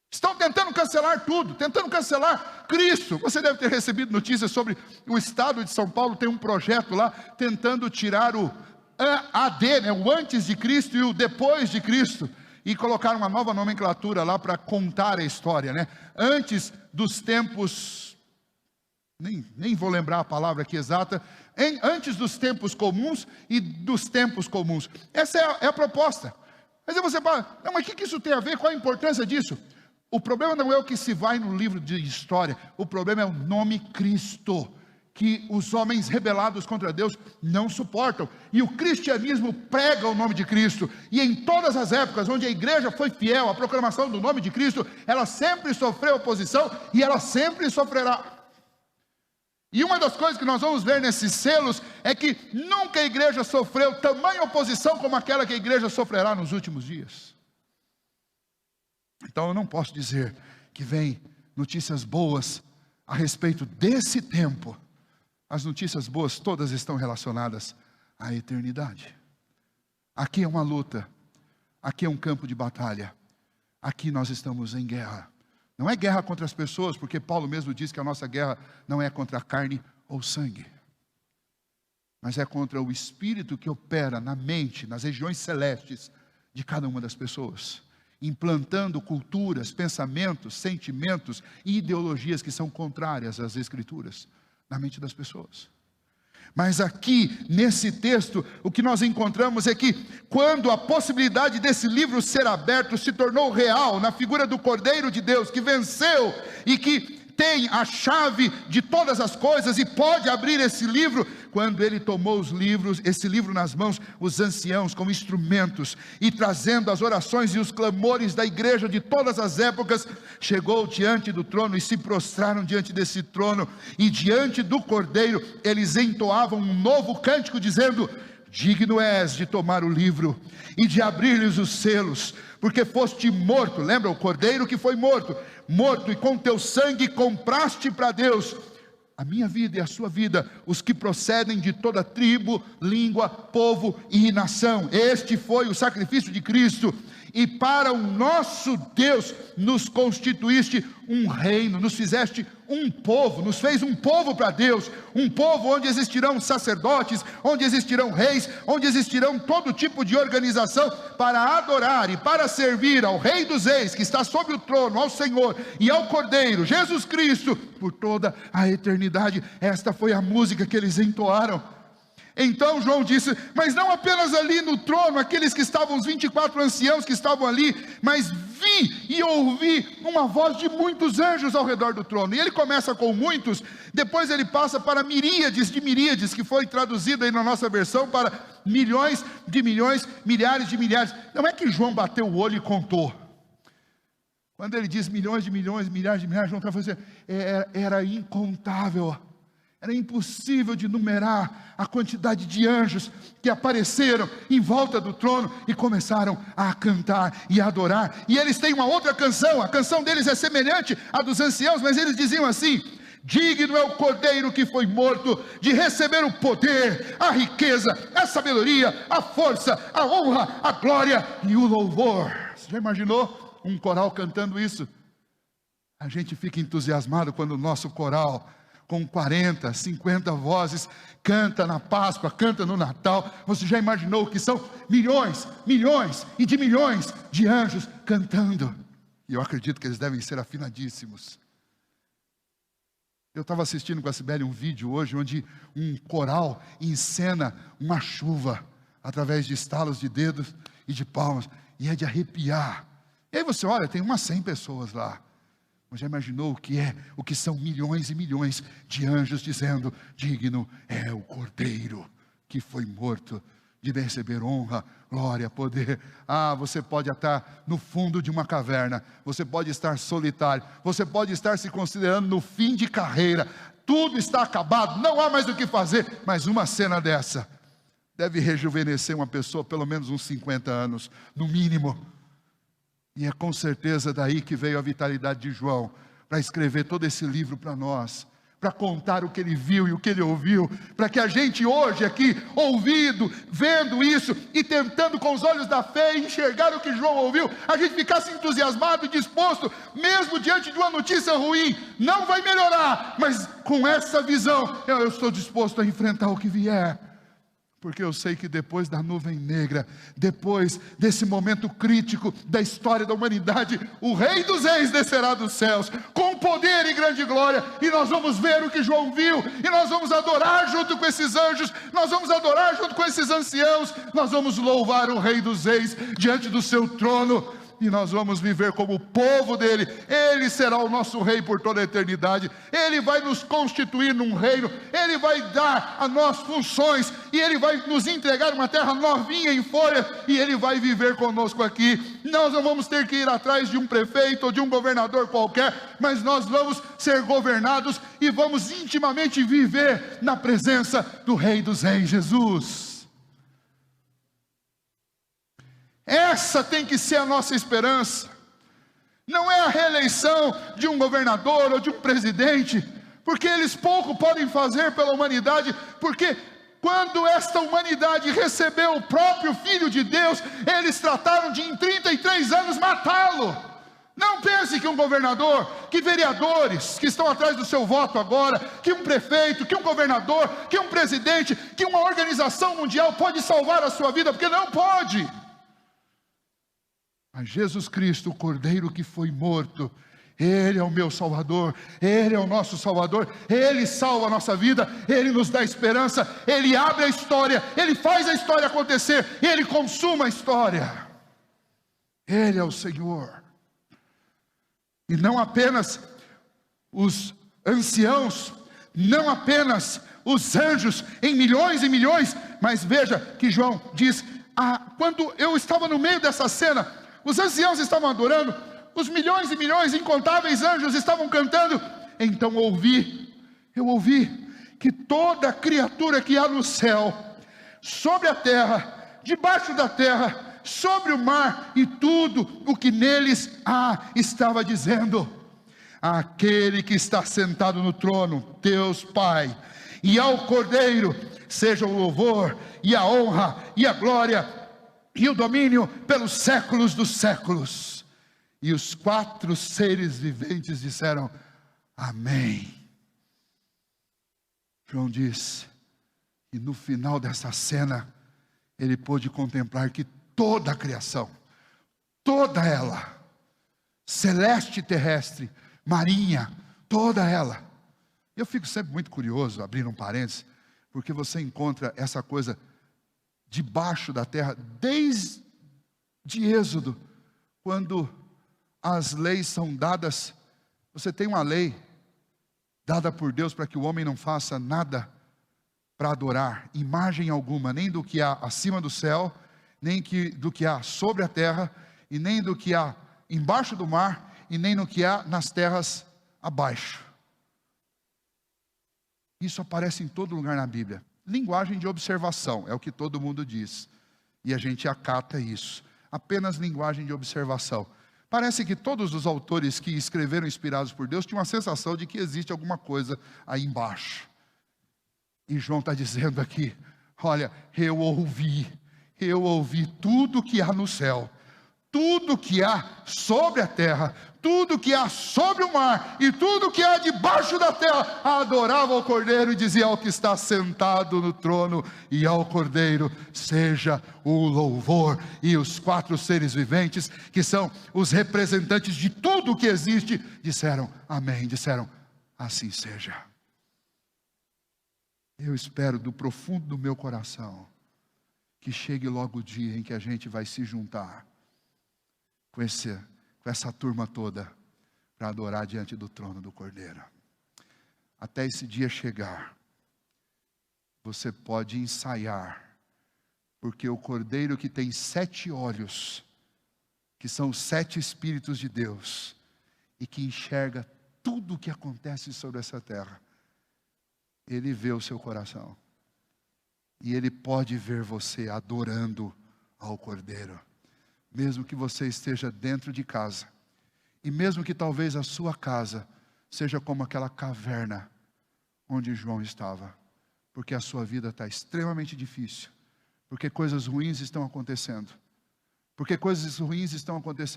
Estão tentando cancelar tudo, tentando cancelar Cristo. Você deve ter recebido notícias sobre o estado de São Paulo, tem um projeto lá, tentando tirar o AD, o antes de Cristo e o depois de Cristo, e colocar uma nova nomenclatura lá para contar a história, antes dos tempos, nem vou lembrar a palavra aqui exata, antes dos tempos comuns e dos tempos comuns. Essa é a proposta. Mas aí você fala, mas o que isso tem a ver? Qual a importância disso? O problema não é o que se vai no livro de história, o problema é o nome Cristo, que os homens rebelados contra Deus não suportam. E o cristianismo prega o nome de Cristo, e em todas as épocas onde a igreja foi fiel à proclamação do nome de Cristo, ela sempre sofreu oposição, e ela sempre sofrerá. E uma das coisas que nós vamos ver nesses selos, é que nunca a igreja sofreu tamanha oposição, como aquela que a igreja sofrerá nos últimos dias. Então eu não posso dizer que vem notícias boas a respeito desse tempo. As notícias boas todas estão relacionadas à eternidade. Aqui é uma luta, aqui é um campo de batalha, aqui nós estamos em guerra. Não é guerra contra as pessoas, porque Paulo mesmo diz que a nossa guerra não é contra a carne ou sangue, mas é contra o espírito que opera na mente, nas regiões celestes de cada uma das pessoas, implantando culturas, pensamentos, sentimentos e ideologias que são contrárias às Escrituras na mente das pessoas. Mas aqui, nesse texto, o que nós encontramos é que, quando a possibilidade desse livro ser aberto se tornou real, na figura do Cordeiro de Deus, que venceu e que tem a chave de todas as coisas e pode abrir esse livro, quando ele tomou esse livro nas mãos, os anciãos como instrumentos, e trazendo as orações e os clamores da igreja de todas as épocas, chegou diante do trono e se prostraram diante desse trono, e diante do Cordeiro eles entoavam um novo cântico dizendo: digno és de tomar o livro e de abrir-lhes os selos, porque foste morto, lembra o cordeiro que foi morto, e com teu sangue compraste para Deus a minha vida e a sua vida, os que procedem de toda tribo, língua, povo e nação. Este foi o sacrifício de Cristo, e para o nosso Deus nos constituíste um reino, nos fizeste um povo, nos fez um povo para Deus, um povo onde existirão sacerdotes, onde existirão reis, onde existirão todo tipo de organização para adorar e para servir ao Rei dos Reis, que está sobre o trono, ao Senhor e ao Cordeiro, Jesus Cristo, por toda a eternidade. Esta foi a música que eles entoaram. Então João disse, mas não apenas ali no trono, aqueles que estavam, os 24 anciãos que estavam ali, mas vi e ouvi uma voz de muitos anjos ao redor do trono. E ele começa com muitos, depois ele passa para miríades de miríades, que foi traduzido aí na nossa versão para milhões de milhões, milhares de milhares. Não é que João bateu o olho e contou. Quando ele diz milhões de milhões, milhares de milhares, João está fazendo, era incontável. Era impossível de numerar a quantidade de anjos que apareceram em volta do trono e começaram a cantar e a adorar. E eles têm uma outra canção, a canção deles é semelhante à dos anciãos, mas eles diziam assim: digno é o cordeiro que foi morto de receber o poder, a riqueza, a sabedoria, a força, a honra, a glória e o louvor. Você já imaginou um coral cantando isso? A gente fica entusiasmado quando o nosso coral, com 40, 50 vozes, canta na Páscoa, canta no Natal. Você já imaginou que são milhões, milhões e de milhões de anjos cantando? E eu acredito que eles devem ser afinadíssimos. Eu estava assistindo com a Sibeli um vídeo hoje, onde um coral encena uma chuva, através de estalos de dedos e de palmas, e é de arrepiar. E aí você olha, tem umas 100 pessoas lá. Mas já imaginou o que são milhões e milhões de anjos dizendo, digno é o cordeiro que foi morto de receber honra, glória, poder. Você pode estar no fundo de uma caverna, você pode estar solitário, você pode estar se considerando no fim de carreira, tudo está acabado, não há mais o que fazer, mas uma cena dessa deve rejuvenescer uma pessoa pelo menos uns 50 anos, no mínimo. E é com certeza daí que veio a vitalidade de João, para escrever todo esse livro para nós, para contar o que ele viu e o que ele ouviu, para que a gente hoje aqui, ouvindo, vendo isso, e tentando com os olhos da fé enxergar o que João ouviu, a gente ficasse entusiasmado e disposto, mesmo diante de uma notícia ruim, não vai melhorar, mas com essa visão, eu estou disposto a enfrentar o que vier. Porque eu sei que depois da nuvem negra, depois desse momento crítico da história da humanidade, o Rei dos Reis descerá dos céus, com poder e grande glória, e nós vamos ver o que João viu, e nós vamos adorar junto com esses anjos, nós vamos adorar junto com esses anciãos, nós vamos louvar o Rei dos Reis diante do seu trono, e nós vamos viver como o povo dele. Ele será o nosso rei por toda a eternidade, ele vai nos constituir num reino, ele vai dar a nós funções, e ele vai nos entregar uma terra novinha em folha, e ele vai viver conosco aqui. Nós não vamos ter que ir atrás de um prefeito ou de um governador qualquer, mas nós vamos ser governados e vamos intimamente viver na presença do Rei dos Reis, Jesus. Essa tem que ser a nossa esperança. Não é a reeleição de um governador ou de um presidente, porque eles pouco podem fazer pela humanidade, porque quando esta humanidade recebeu o próprio Filho de Deus, eles trataram de em 33 anos matá-lo. Não pense que um governador, que vereadores que estão atrás do seu voto agora, que um prefeito, que um governador, que um presidente, que uma organização mundial pode salvar a sua vida, porque não pode. Mas Jesus Cristo, o Cordeiro que foi morto, Ele é o meu Salvador, Ele é o nosso Salvador, Ele salva a nossa vida, Ele nos dá esperança, Ele abre a história, Ele faz a história acontecer, Ele consuma a história. Ele é o Senhor. E não apenas os anciãos, não apenas os anjos em milhões e milhões, mas veja que João diz, quando eu estava no meio dessa cena, os anciãos estavam adorando, os milhões e milhões, incontáveis anjos estavam cantando. Então eu ouvi que toda criatura que há no céu, sobre a terra, debaixo da terra, sobre o mar e tudo o que neles há. Estava dizendo: aquele que está sentado no trono, Deus Pai, e ao Cordeiro seja o louvor e a honra e a glória e o domínio pelos séculos dos séculos. E os 4 seres viventes disseram: amém. João diz, e no final dessa cena, ele pôde contemplar que toda a criação, toda ela, celeste e terrestre, marinha, toda ela. Eu fico sempre muito curioso, abrindo um parênteses, porque você encontra essa coisa debaixo da terra, desde Êxodo, quando as leis são dadas. Você tem uma lei dada por Deus para que o homem não faça nada para adorar, imagem alguma, nem do que há acima do céu, nem do que há sobre a terra, e nem do que há embaixo do mar, e nem no que há nas terras abaixo. Isso aparece em todo lugar na Bíblia. Linguagem de observação, é o que todo mundo diz, e a gente acata isso. Apenas linguagem de observação. Parece que todos os autores que escreveram inspirados por Deus tinham a sensação de que existe alguma coisa aí embaixo. E João está dizendo aqui: olha, eu ouvi tudo que há no céu, tudo que há sobre a terra, tudo que há sobre o mar e tudo que há debaixo da terra, adorava o Cordeiro e dizia ao que está sentado no trono e ao Cordeiro seja o louvor. E os 4 seres viventes, que são os representantes de tudo o que existe, disseram amém, disseram assim seja. Eu espero do profundo do meu coração que chegue logo o dia em que a gente vai se juntar com essa turma toda para adorar diante do trono do Cordeiro. Até esse dia chegar, você pode ensaiar, porque o Cordeiro que tem 7 olhos, que são os 7 Espíritos de Deus, e que enxerga tudo o que acontece sobre essa terra, ele vê o seu coração, e ele pode ver você adorando ao Cordeiro, mesmo que você esteja dentro de casa, e mesmo que talvez a sua casa seja como aquela caverna onde João estava, porque a sua vida está extremamente difícil, porque coisas ruins estão acontecendo,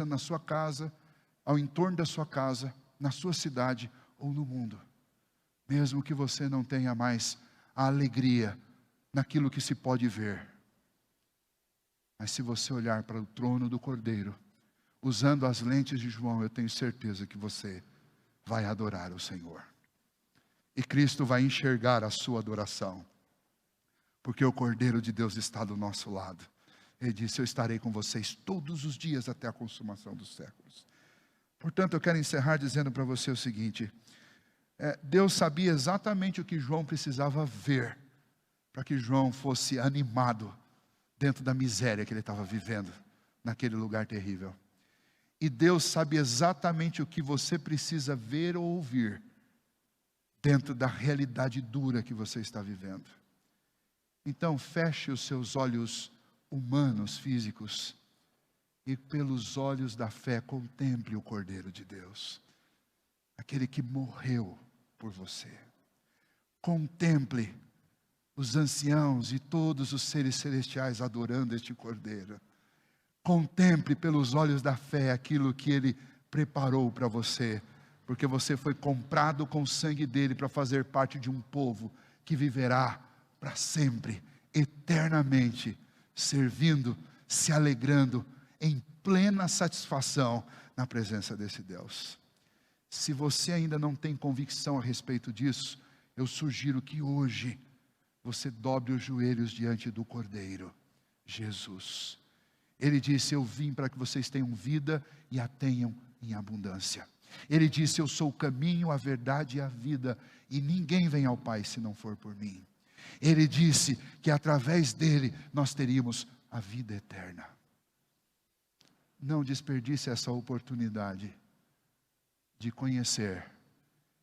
na sua casa, ao entorno da sua casa, na sua cidade ou no mundo. Mesmo que você não tenha mais a alegria naquilo que se pode ver, mas se você olhar para o trono do Cordeiro, usando as lentes de João, eu tenho certeza que você vai adorar o Senhor. E Cristo vai enxergar a sua adoração, porque o Cordeiro de Deus está do nosso lado. Ele disse: eu estarei com vocês todos os dias até a consumação dos séculos. Portanto, eu quero encerrar dizendo para você o seguinte: Deus sabia exatamente o que João precisava ver, para que João fosse animado dentro da miséria que ele estava vivendo, naquele lugar terrível. E Deus sabe exatamente o que você precisa ver ou ouvir, dentro da realidade dura que você está vivendo. Então feche os seus olhos humanos, físicos, e pelos olhos da fé contemple o Cordeiro de Deus, aquele que morreu por você. Contemple os anciãos e todos os seres celestiais adorando este Cordeiro. Contemple pelos olhos da fé aquilo que Ele preparou para você, porque você foi comprado com o sangue dele para fazer parte de um povo que viverá para sempre, eternamente, servindo, se alegrando, em plena satisfação na presença desse Deus. Se você ainda não tem convicção a respeito disso, eu sugiro que hoje você dobre os joelhos diante do Cordeiro, Jesus. Ele disse: eu vim para que vocês tenham vida e a tenham em abundância. Ele disse: eu sou o caminho, a verdade e a vida, e ninguém vem ao Pai se não for por mim. Ele disse que através dele nós teríamos a vida eterna. Não desperdice essa oportunidade de conhecer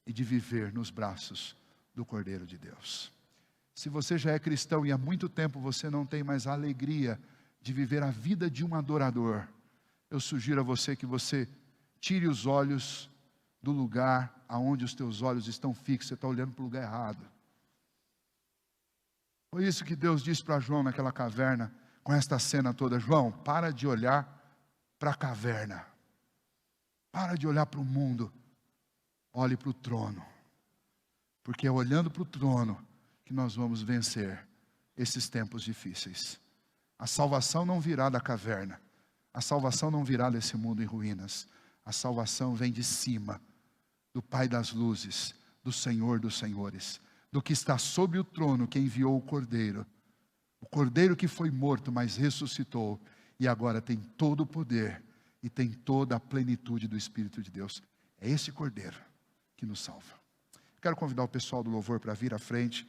e de viver nos braços do Cordeiro de Deus. Se você já é cristão e há muito tempo você não tem mais a alegria de viver a vida de um adorador, eu sugiro a você que você tire os olhos do lugar aonde os teus olhos estão fixos. Você está olhando para o lugar errado. Foi isso que Deus disse para João naquela caverna, com esta cena toda: João, para de olhar para a caverna, para de olhar para o mundo, olhe para o trono, porque é olhando para o trono que nós vamos vencer esses tempos difíceis. A salvação não virá da caverna, a salvação não virá desse mundo em ruínas, a salvação vem de cima, do Pai das luzes, do Senhor dos senhores, do que está sobre o trono, que enviou o Cordeiro que foi morto, mas ressuscitou, e agora tem todo o poder, e tem toda a plenitude do Espírito de Deus. É esse Cordeiro que nos salva. Quero convidar o pessoal do louvor para vir à frente.